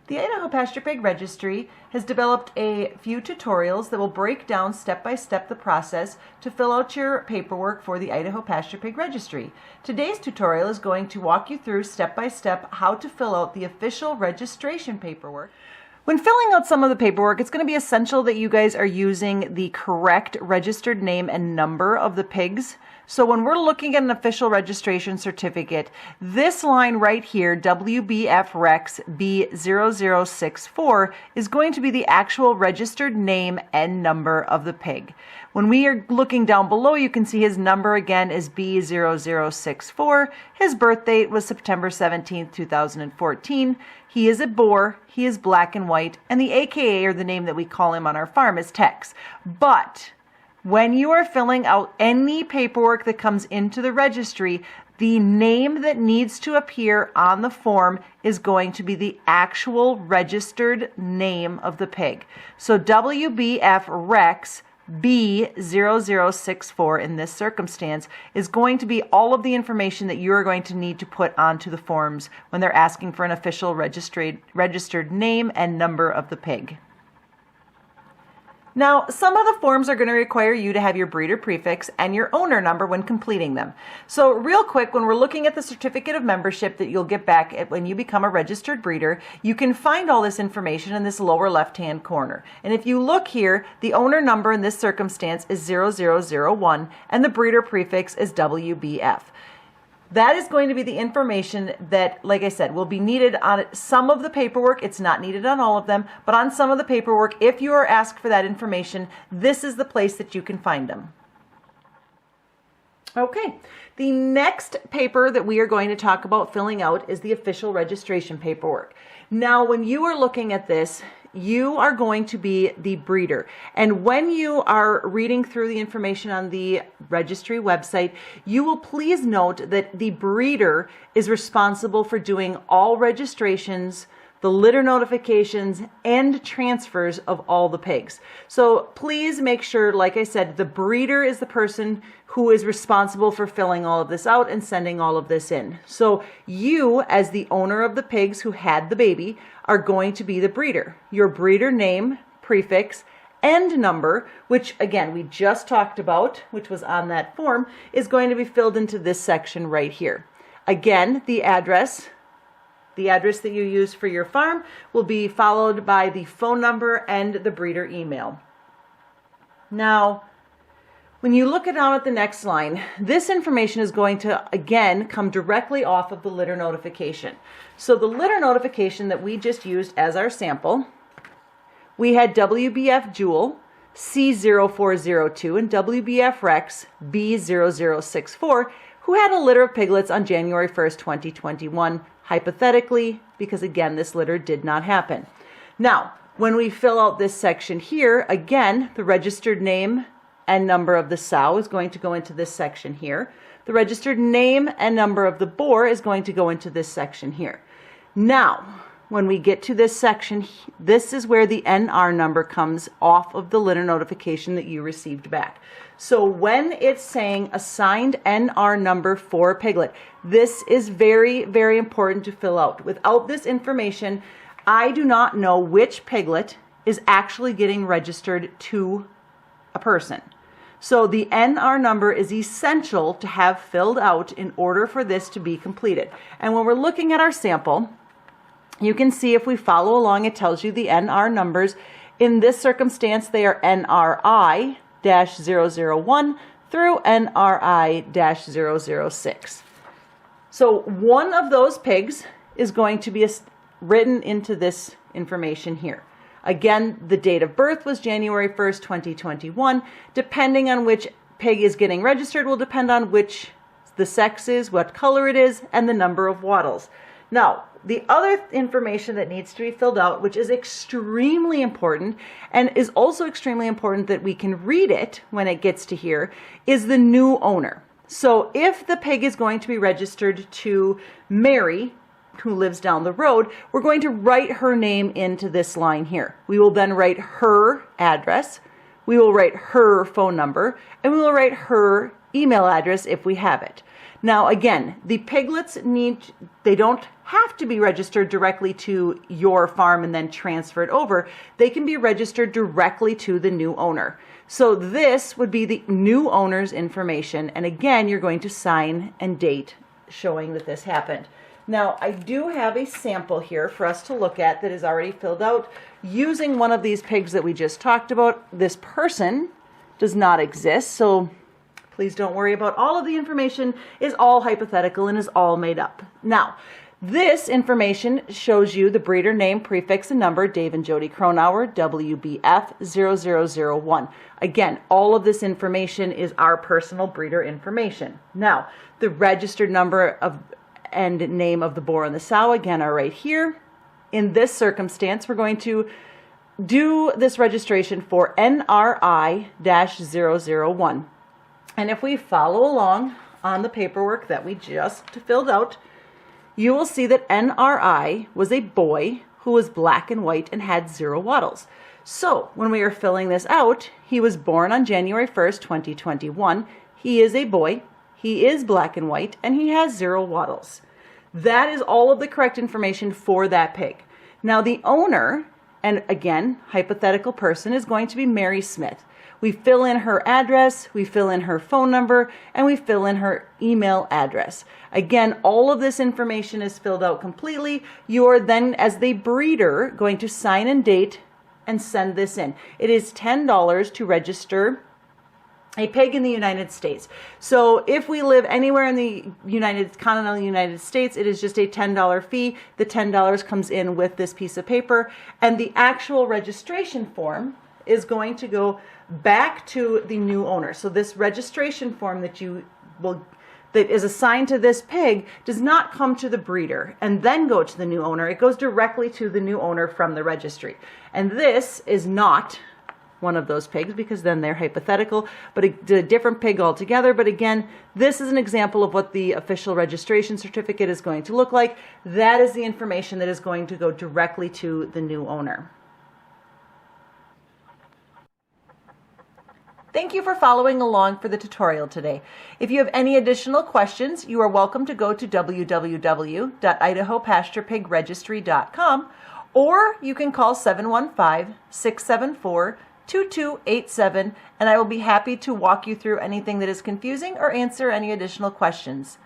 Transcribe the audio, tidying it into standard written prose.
The Idaho Pasture Pig Registry has developed a few tutorials that will break down step-by-step the process to fill out your paperwork for the Idaho Pasture Pig Registry. Today's tutorial is going to walk you through step-by-step how to fill out the official registration paperwork. When filling out some of the paperwork, it's going to be essential that you guys are using the correct registered name and number of the pigs. So when we're looking at an official registration certificate, this line right here, WBF Rex B0064, is going to be the actual registered name and number of the pig. When we are looking down below, you can see his number again is B0064. His birth date was September 17th, 2014. He is a boar, he is black and white, and the AKA, or the name that we call him on our farm, is Tex. But when you are filling out any paperwork that comes into the registry, the name that needs to appear on the form is going to be the actual registered name of the pig. So WBF Rex B0064 in this circumstance is going to be all of the information that you are going to need to put onto the forms when they're asking for an official registered name and number of the pig. Now, some of the forms are going to require you to have your breeder prefix and your owner number when completing them. So real quick, when we're looking at the certificate of membership that you'll get back when you become a registered breeder, you can find all this information in this lower left-hand corner. And if you look here, the owner number in this circumstance is 0001 and the breeder prefix is WBF. That is going to be the information that, like I said, will be needed on some of the paperwork. It's not needed on all of them, but on some of the paperwork, if you are asked for that information, this is the place that you can find them. Okay, the next paper that we are going to talk about filling out is the official registration paperwork. Now, when you are looking at this, you are going to be the breeder. And when you are reading through the information on the registry website, you will please note that the breeder is responsible for doing all registrations, the litter notifications, and transfers of all the pigs. So please make sure, like I said, the breeder is the person who is responsible for filling all of this out and sending all of this in. So you, as the owner of the pigs who had the baby, are going to be the breeder. Your breeder name, prefix, and number, which again we just talked about, which was on that form, is going to be filled into this section right here. Again, the address that you use for your farm will be followed by the phone number and the breeder email. Now, when you look down at the next line, this information is going to, again, come directly off of the litter notification. So the litter notification that we just used as our sample, we had WBF Jewel C0402 and WBF Rex B0064, who had a litter of piglets on January 1st, 2021, hypothetically, because again, this litter did not happen. Now, when we fill out this section here, again, the registered name and number of the sow is going to go into this section here. The registered name and number of the boar is going to go into this section here. Now, when we get to this section, this is where the NR number comes off of the litter notification that you received back. So when it's saying assigned NR number for a piglet, this is very, very important to fill out. Without this information, I do not know which piglet is actually getting registered to a person. So the NR number is essential to have filled out in order for this to be completed. And when we're looking at our sample, you can see if we follow along, it tells you the NR numbers. In this circumstance, they are NRI-001 through NRI-006. So one of those pigs is going to be written into this information here. Again, the date of birth was January 1st, 2021. Depending on which pig is getting registered will depend on which the sex is, what color it is, and the number of wattles. Now, the other information that needs to be filled out, which is extremely important, and is also extremely important that we can read it when it gets to here, is the new owner. So if the pig is going to be registered to Mary, who lives down the road, we're going to write her name into this line here. We will then write her address, we will write her phone number, and we will write her email address if we have it. Now again, the piglets they don't have to be registered directly to your farm and then transferred over. They can be registered directly to the new owner. So this would be the new owner's information, and again, you're going to sign and date showing that this happened. Now, I do have a sample here for us to look at that is already filled out using one of these pigs that we just talked about. This person does not exist, so please don't worry about all of the information is all hypothetical and is all made up. Now, this information shows you the breeder name, prefix, and number, Dave and Jody Cronauer, WBF 0001. Again, all of this information is our personal breeder information. Now, the registered number of and name of the boar and the sow, again, are right here. In this circumstance, we're going to do this registration for NRI-001. And if we follow along on the paperwork that we just filled out, you will see that NRI was a boy who was black and white and had 0 wattles. So when we are filling this out, he was born on January 1st, 2021. He is a boy, he is black and white, and he has 0 wattles. That is all of the correct information for that pig. Now the owner, and again, hypothetical person, is going to be Mary Smith. We fill in her address, we fill in her phone number, and we fill in her email address. Again, all of this information is filled out completely. You are then, as the breeder, going to sign and date and send this in. It is $10 to register a pig in the United States. So if we live anywhere in the continental United States, it is just a $10 fee. The $10 comes in with this piece of paper, and the actual registration form is going to go back to the new owner. So this registration form that is assigned to this pig does not come to the breeder and then go to the new owner. It goes directly to the new owner from the registry. And this is not one of those pigs, because then they're hypothetical, but a different pig altogether. But again, this is an example of what the official registration certificate is going to look like. That is the information that is going to go directly to the new owner. Thank you for following along for the tutorial today. If you have any additional questions, you are welcome to go to www.idahopasturepigregistry.com, or you can call 715-674-2287, and I will be happy to walk you through anything that is confusing or answer any additional questions.